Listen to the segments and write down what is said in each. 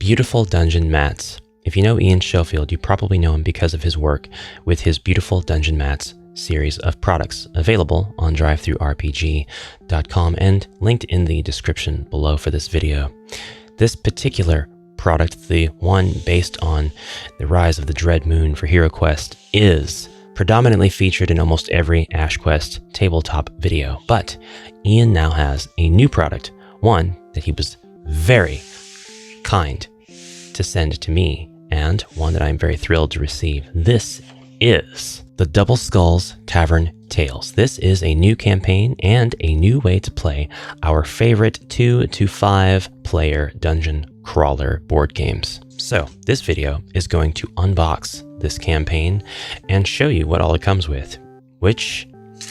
beautiful dungeon mats. If you know Ian Schofield, you probably know him because of his work with his Beautiful Dungeon Mats series of products available on DrivethruRPG.com and linked in the description below for this video. This particular product, the one based on the Rise of the Dread Moon for HeroQuest, is predominantly featured in almost every HeroQuest tabletop video. But Ian now has a new product, one that he was very kind to send to me, and one that I'm very thrilled to receive. This is the Double Skulls Tavern Tales. This is a new campaign and a new way to play our favorite 2 to 5 player dungeon crawler board games. So this video is going to unbox this campaign and show you what all it comes with, which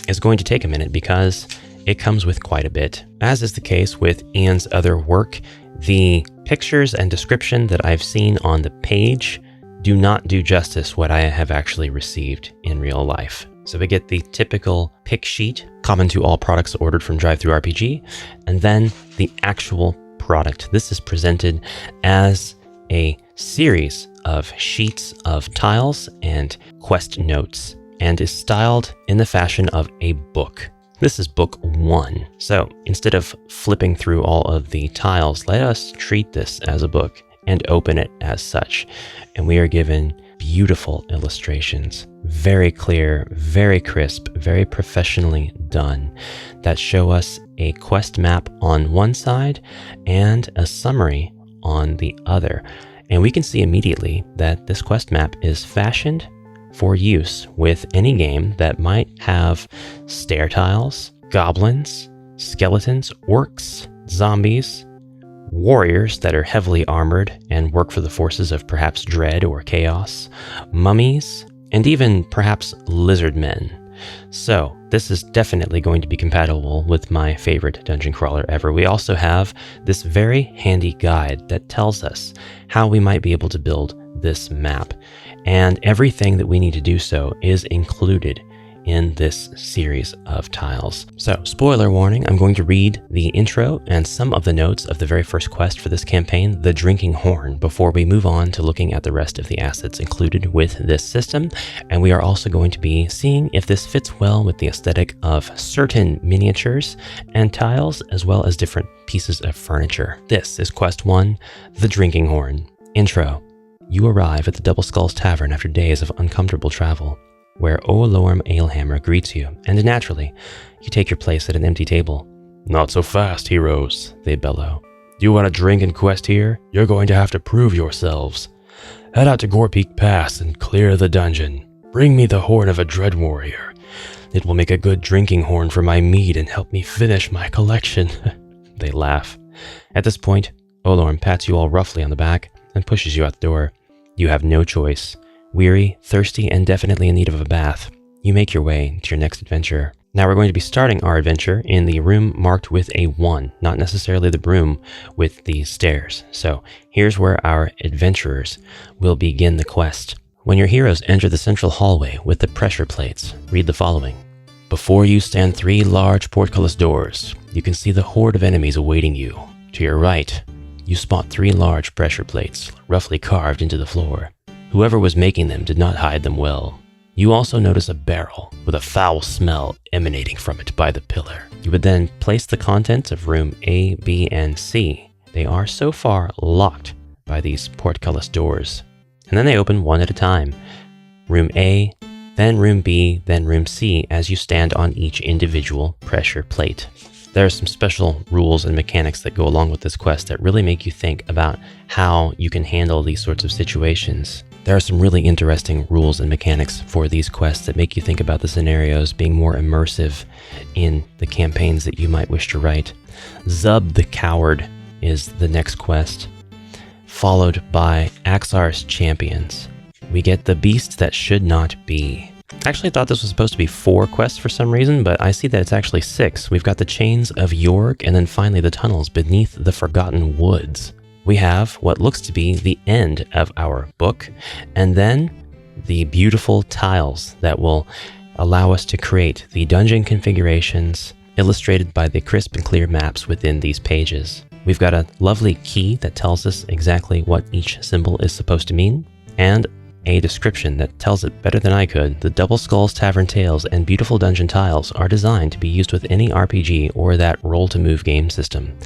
is going to take a minute because it comes with quite a bit. As is the case with Ian's other work, the pictures and description that I've seen on the page do not do justice what I have actually received in real life. So we get the typical pick sheet, common to all products ordered from DrivethruRPG, and then the actual product. This is presented as a series of sheets of tiles and quest notes, and is styled in the fashion of a book. This is book 1. So instead of flipping through all of the tiles, let us treat this as a book and open it as such. And we are given beautiful illustrations, very clear, very crisp, very professionally done, that show us a quest map on one side and a summary on the other. And we can see immediately that this quest map is fashioned for use with any game that might have stair tiles, goblins, skeletons, orcs, zombies, warriors that are heavily armored and work for the forces of perhaps dread or chaos, mummies, and even perhaps lizard men. So this is definitely going to be compatible with my favorite dungeon crawler ever. We also have this very handy guide that tells us how we might be able to build this map, and everything that we need to do so is included in this series of tiles. So, spoiler warning, I'm going to read the intro and some of the notes of the very first quest for this campaign, The Drinking Horn, before we move on to looking at the rest of the assets included with this system. And we are also going to be seeing if this fits well with the aesthetic of certain miniatures and tiles, as well as different pieces of furniture. This is Quest 1, The Drinking Horn. Intro. You arrive at the Double Skulls Tavern after days of uncomfortable travel, where Olorm Alehammer greets you, and naturally, you take your place at an empty table. "Not so fast, heroes," they bellow. "You want a drink and quest here? You're going to have to prove yourselves. Head out to Gorpeak Pass and clear the dungeon. Bring me the horn of a dread warrior. It will make a good drinking horn for my mead and help me finish my collection." They laugh. At this point, Olorm pats you all roughly on the back and pushes you out the door. You have no choice. Weary, thirsty, and definitely in need of a bath, you make your way to your next adventure. Now we're going to be starting our adventure in the room marked with a 1, not necessarily the room with the stairs. So here's where our adventurers will begin the quest. When your heroes enter the central hallway with the pressure plates, read the following. Before you stand 3 large portcullis doors. You can see the horde of enemies awaiting you. To your right, you spot 3 large pressure plates, roughly carved into the floor. Whoever was making them did not hide them well. You also notice a barrel with a foul smell emanating from it by the pillar. You would then place the contents of room A, B, and C. They are so far locked by these portcullis doors, and then they open one at a time. Room A, then room B, then room C, as you stand on each individual pressure plate. There are some special rules and mechanics that go along with this quest that really make you think about how you can handle these sorts of situations. There are some really interesting rules and mechanics for these quests that make you think about the scenarios being more immersive in the campaigns that you might wish to write. Zub the Coward is the next quest, followed by Axar's Champions. We get the Beast That Should Not Be. I actually thought this was supposed to be 4 quests for some reason, but I see that it's actually 6. We've got the Chains of York, and then finally the Tunnels Beneath the Forgotten Woods. We have what looks to be the end of our book, and then the beautiful tiles that will allow us to create the dungeon configurations illustrated by the crisp and clear maps within these pages. We've got a lovely key that tells us exactly what each symbol is supposed to mean, and a description that tells it better than I could. The Double Skulls Tavern Tales and Beautiful Dungeon Tiles are designed to be used with any RPG or that roll-to-move game system.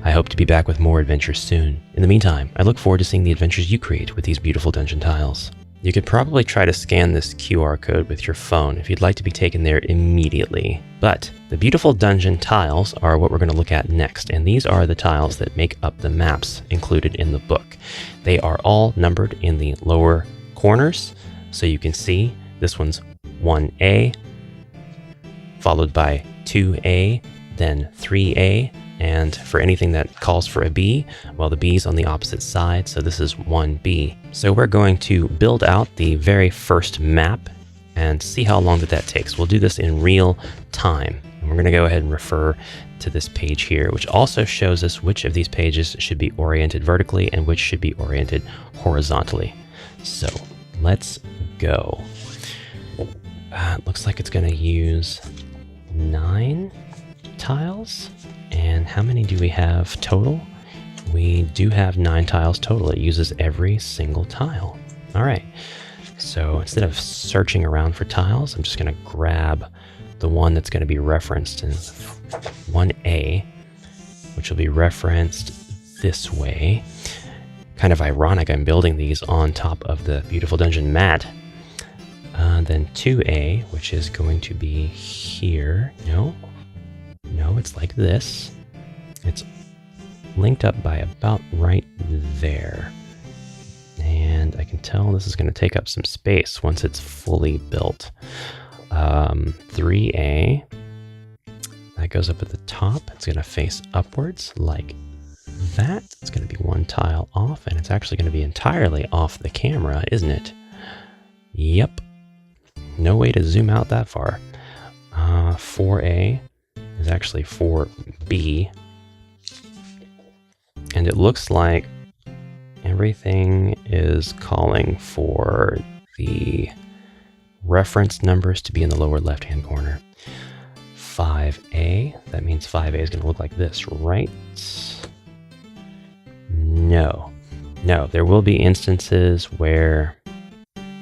I hope to be back with more adventures soon. In the meantime, I look forward to seeing the adventures you create with these beautiful dungeon tiles. You could probably try to scan this QR code with your phone if you'd like to be taken there immediately. But the beautiful dungeon tiles are what we're going to look at next, and these are the tiles that make up the maps included in the book. They are all numbered in the lower corners, so you can see this one's 1A, followed by 2A, then 3A, and for anything that calls for a B, well, the B's on the opposite side, so this is 1B. So we're going to build out the very first map and see how long that takes. We'll do this in real time. And we're going to go ahead and refer to this page here, which also shows us which of these pages should be oriented vertically and which should be oriented horizontally. So let's go. It looks like it's going to use 9 tiles. And how many do we have total? We do have 9 tiles total. It uses every single tile. All right. So instead of searching around for tiles, I'm just going to grab the one that's going to be referenced in 1A, which will be referenced this way. Kind of ironic, I'm building these on top of the beautiful dungeon mat. Then 2A, which is going to be here. No, it's like this. It's linked up by about right there. And I can tell this is going to take up some space once it's fully built. 3A, that goes up at the top. It's going to face upwards like that. It's going to be 1 tile off, and it's actually going to be entirely off the camera, isn't it? Yep. No way to zoom out that far. 4A is actually 4B. And it looks like everything is calling for the reference numbers to be in the lower left-hand corner. 5A, that means 5A is going to look like this, right? No, there will be instances where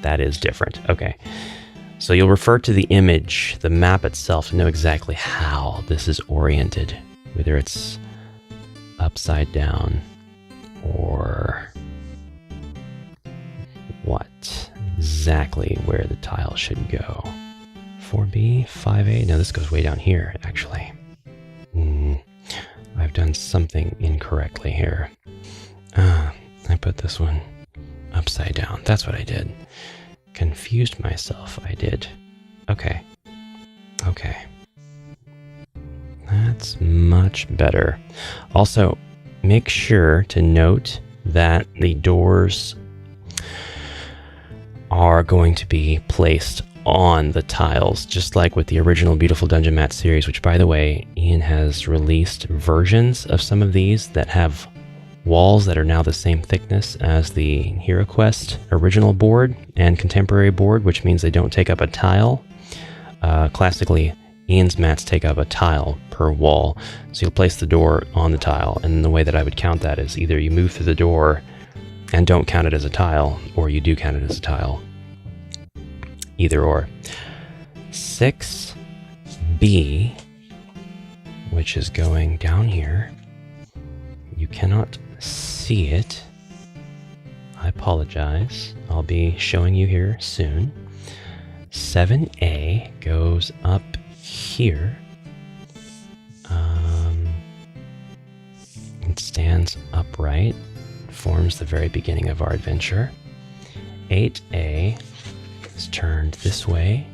that is different. Okay, so you'll refer to the image, the map itself, to know exactly how this is oriented, whether it's upside down or what exactly where the tile should go. 4B, 5A, no, this goes way down here, actually. I've done something incorrectly here. I put this one upside down. That's what I did. Confused myself, I did. Okay. That's much better. Also, make sure to note that the doors are going to be placed on the tiles, just like with the original Beautiful Dungeon Mat series, which, by the way, Ian has released versions of some of these that have walls that are now the same thickness as the HeroQuest original board and contemporary board, which means they don't take up a tile. Classically, Ian's mats take up a tile per wall, so you'll place the door on the tile, and the way that I would count that is either you move through the door and don't count it as a tile, or you do count it as a tile. Either or. 6B, which is going down here. You cannot see it. I apologize. I'll be showing you here soon. 7A goes up here. It stands upright, forms the very beginning of our adventure. 8A is turned this way,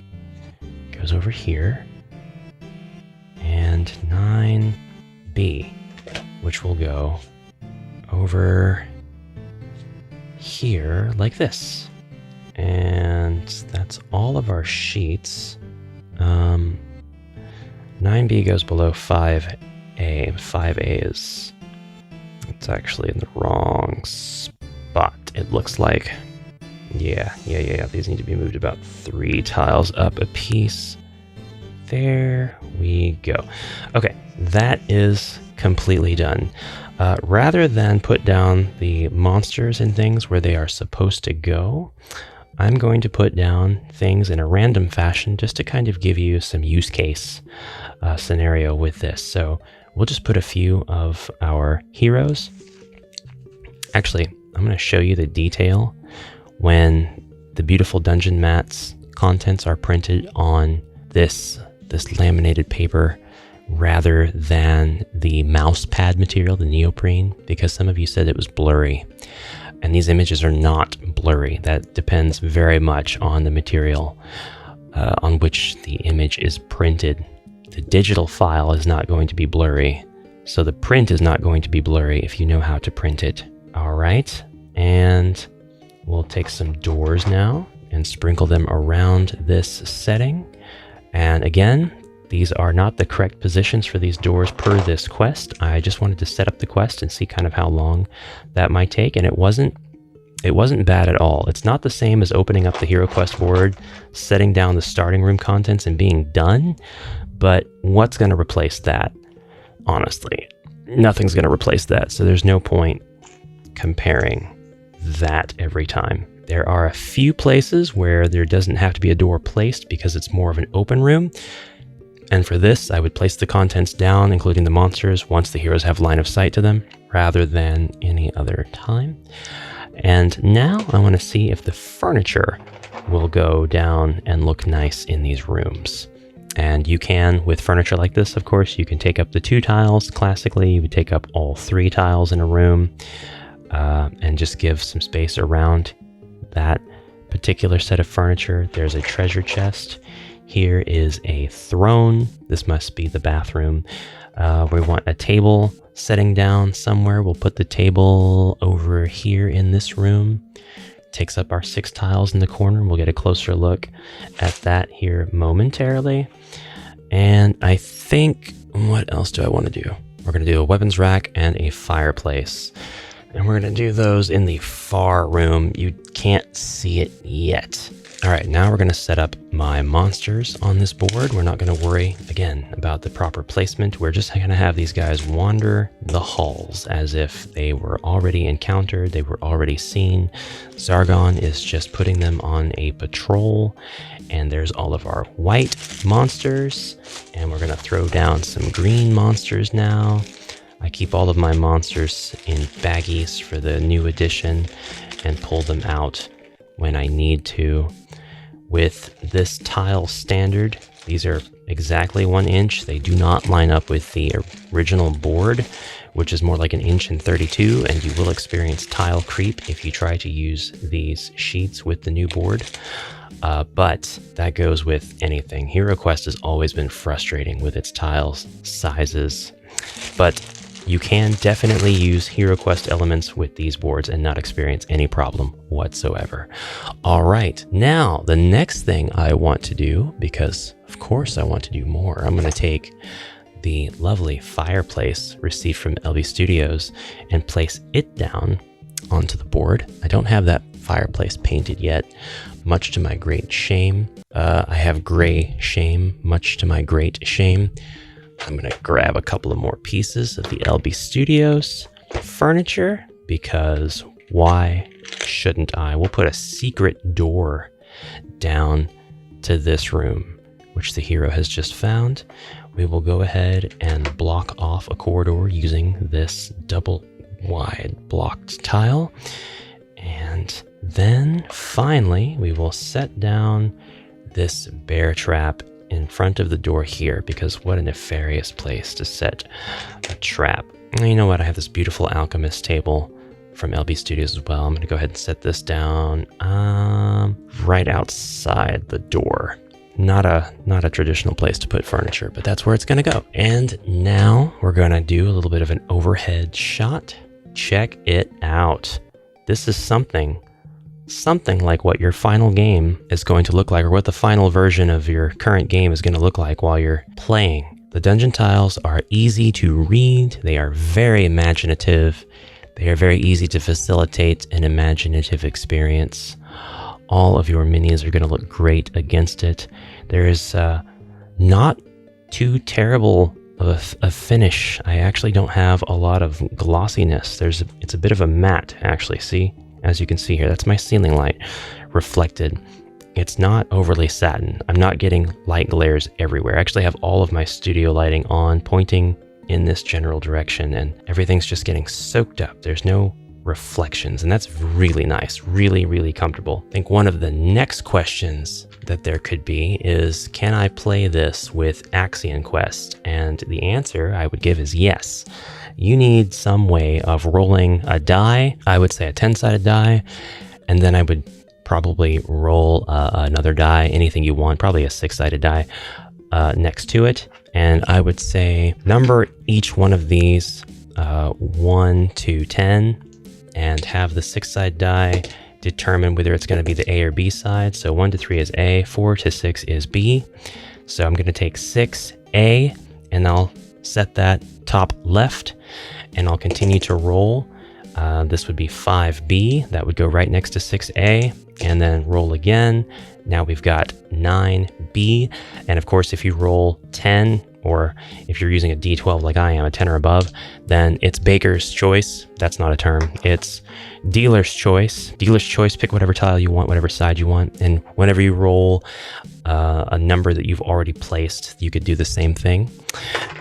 goes over here. And 9B, which will go over here like this. And that's all of our sheets. 9B goes below 5A. 5A is, it's actually in the wrong spot, it looks like. Yeah. These need to be moved about 3 tiles up a piece. There we go. Okay, that is completely done. Rather than put down the monsters and things where they are supposed to go, I'm going to put down things in a random fashion just to kind of give you some use case scenario with this. So we'll just put a few of our heroes. Actually, I'm going to show you the detail when the beautiful dungeon mats contents are printed on this laminated paper rather than the mouse pad material, the neoprene, because some of you said it was blurry. And these images are not blurry. That depends very much on the material on which the image is printed. The digital file is not going to be blurry, so the print is not going to be blurry if you know how to print it. All right, and we'll take some doors now and sprinkle them around this setting. And again, these are not the correct positions for these doors per this quest. I just wanted to set up the quest and see kind of how long that might take, and it wasn't bad at all. It's not the same as opening up the HeroQuest board, setting down the starting room contents and being done, but what's going to replace that? Honestly, nothing's going to replace that, so there's no point comparing that every time. There are a few places where there doesn't have to be a door placed because it's more of an open room. And for this, I would place the contents down, including the monsters, once the heroes have line of sight to them, rather than any other time. And now I want to see if the furniture will go down and look nice in these rooms. And you can, with furniture like this, of course, you can take up the 2 tiles. Classically, you would take up all 3 tiles in a room and just give some space around that particular set of furniture. There's a treasure chest. Here is a throne. This must be the bathroom. We want a table setting down somewhere. We'll put the table over here in this room. Takes up our 6 tiles in the corner. We'll get a closer look at that here momentarily. And I think, what else do I want to do? We're going to do a weapons rack and a fireplace. And we're going to do those in the far room. You can't see it yet. All right, now we're going to set up my monsters on this board. We're not going to worry, again, about the proper placement. We're just going to have these guys wander the halls as if they were already encountered, they were already seen. Zargon is just putting them on a patrol. And there's all of our white monsters. And we're going to throw down some green monsters now. I keep all of my monsters in baggies for the new edition and pull them out when I need to. With this tile standard, these are exactly 1 inch. They do not line up with the original board, which is more like 1 inch and 32, and you will experience tile creep if you try to use these sheets with the new board. But that goes with anything. HeroQuest has always been frustrating with its tiles sizes, but you can definitely use HeroQuest elements with these boards and not experience any problem whatsoever. All right, now the next thing I want to do, because of course I want to do more, I'm going to take the lovely fireplace received from LB Studios and place it down onto the board. I don't have that fireplace painted yet, much to my great shame. I have gray shame, much to my great shame. I'm going to grab a couple of more pieces of the LB Studios furniture, because why shouldn't I? We'll put a secret door down to this room, which the hero has just found. We will go ahead and block off a corridor using this double wide blocked tile. And then finally, we will set down this bear trap in front of the door here, because what a nefarious place to set a trap. And you know what? I have this beautiful alchemist table from LB Studios as well. I'm going to go ahead and set this down right outside the door. Not a traditional place to put furniture, but that's where it's going to go. And now we're going to do a little bit of an overhead shot. Check it out. This is something like what your final game is going to look like, or what the final version of your current game is going to look like while you're playing. The dungeon tiles are easy to read. They are very imaginative. They are very easy to facilitate an imaginative experience. All of your minis are going to look great against it. There is not too terrible of a finish. I actually don't have a lot of glossiness. It's a bit of a matte, actually. See, as you can see here, that's my ceiling light reflected. It's not overly satin. I'm not getting light glares everywhere. I actually have all of my studio lighting on, pointing in this general direction, and everything's just getting soaked up. There's no reflections, and that's really nice, really, really comfortable. I think one of the next questions that there could be is, can I play this with Axian Quest? And the answer I would give is yes. You need some way of rolling a die, I would say a 10-sided die, and then I would probably roll another die, anything you want, probably a 6-sided die next to it. And I would say number each one of these 1 to 10, and have the 6-sided die determine whether it's going to be the A or B side. So 1 to 3 is A, 4 to 6 is B. So I'm going to take 6A, and I'll set that top left, and I'll continue to roll. This would be 5B. That would go right next to 6A, and then roll again. Now we've got 9B. And of course, if you roll 10, or if you're using a D12 like I am, a 10 or above, then it's baker's choice. That's not a term. It's dealer's choice. Dealer's choice, pick whatever tile you want, whatever side you want. And whenever you roll a number that you've already placed, you could do the same thing.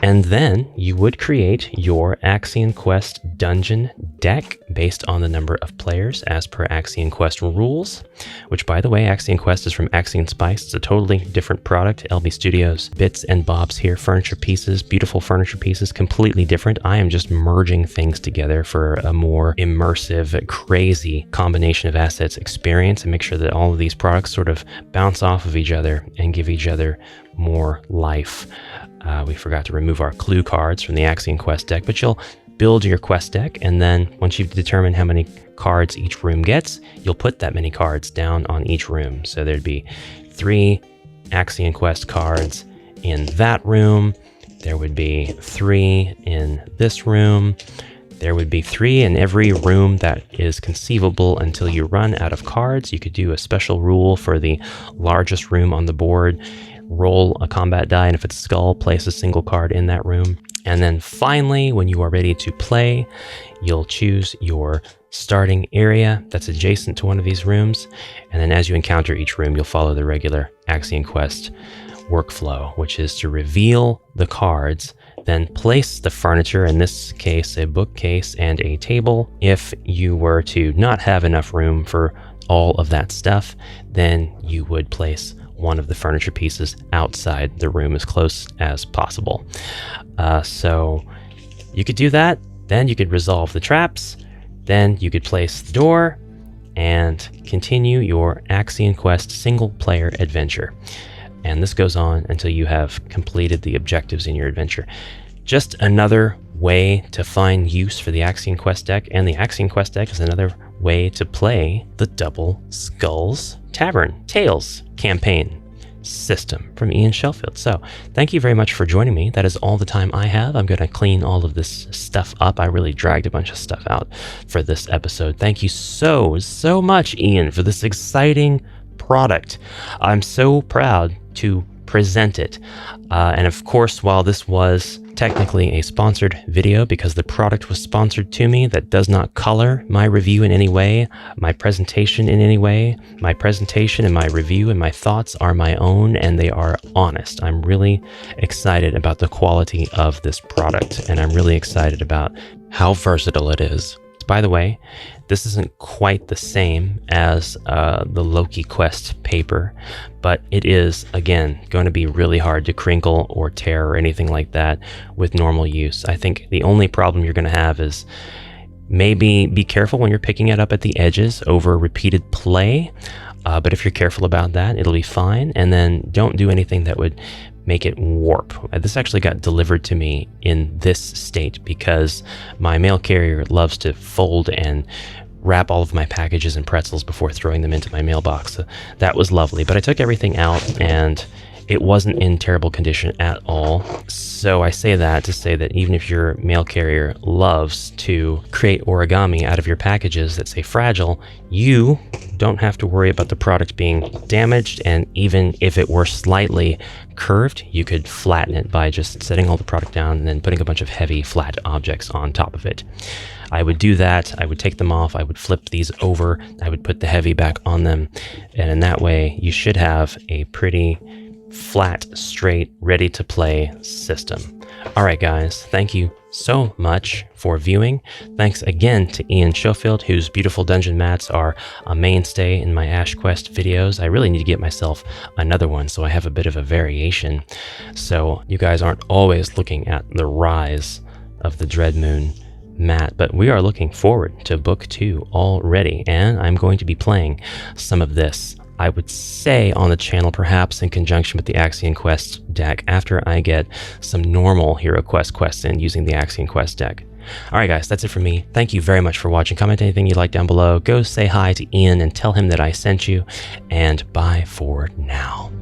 And then you would create your Axian Quest dungeon deck based on the number of players as per Axian Quest rules, which, by the way, Axian Quest is from Axian Spice. It's a totally different product. LB Studios, bits and bobs here, furniture pieces, beautiful furniture pieces, completely different. I am just merging things together for a more immersive, crazy combination of assets experience, and make sure that all of these products sort of bounce off of each other and give each other more life. We forgot to remove our clue cards from the Axian Quest deck, but you'll build your quest deck, and then once you've determined how many cards each room gets, you'll put that many cards down on each room. So there'd be 3 Axian Quest cards in that room. There would be 3 in this room. There would be 3 in every room that is conceivable until you run out of cards. You could do a special rule for the largest room on the board. Roll a combat die, and if it's skull, place a single card in that room. And then finally, when you are ready to play, you'll choose your starting area that's adjacent to one of these rooms. And then as you encounter each room, you'll follow the regular Axian Quest workflow, which is to reveal the cards, then place the furniture, in this case a bookcase and a table. If you were to not have enough room for all of that stuff, then you would place one of the furniture pieces outside the room as close as possible. So you could do that, then you could resolve the traps, then you could place the door, and continue your Axian Quest single-player adventure. And this goes on until you have completed the objectives in your adventure. Just another way to find use for the Axian Quest deck, and the Axian Quest deck is another way to play the double SKULLS Tavern Tales campaign system from Ian Sheffield. So thank you very much for joining me. That is all the time I have. I'm going to clean all of this stuff up. I really dragged a bunch of stuff out for this episode. Thank you so much, Ian, for this exciting product. I'm so proud to present it. And of course, while this was technically a sponsored video because the product was sponsored to me, that does not color my review in any way, my presentation in any way. My presentation and my review and my thoughts are my own, and they are honest. I'm really excited about the quality of this product, and I'm really excited about how versatile it is. By the way, this isn't quite the same as the Loki Quest paper, but it is, again, going to be really hard to crinkle or tear or anything like that with normal use. I think the only problem you're going to have is maybe be careful when you're picking it up at the edges over repeated play. But if you're careful about that, it'll be fine. And then don't do anything that would make it warp. This actually got delivered to me in this state because my mail carrier loves to fold and wrap all of my packages in pretzels before throwing them into my mailbox. So that was lovely. But I took everything out, and it wasn't in terrible condition at all. So I say that to say that even if your mail carrier loves to create origami out of your packages that say fragile, you don't have to worry about the product being damaged. And even if it were slightly curved, you could flatten it by just setting all the product down and then putting a bunch of heavy flat objects on top of it. I would do that. I would take them off. I would flip these over. I would put the heavy back on them. And in that way, you should have a pretty flat, straight, ready to play system. All right, guys, thank you so much for viewing. Thanks again to Ian Schofield, whose beautiful dungeon mats are a mainstay in my HeroQuest videos. I really need to get myself another one so I have a bit of a variation, so you guys aren't always looking at the rise of the Dreadmoon mat. But we are looking forward to book 2 already, and I'm going to be playing some of this, I would say, on the channel, perhaps in conjunction with the Axian Quest deck, after I get some normal HeroQuest quests in using the Axian Quest deck. All right, guys, that's it for me. Thank you very much for watching. Comment anything you like down below. Go say hi to Ian and tell him that I sent you. And bye for now.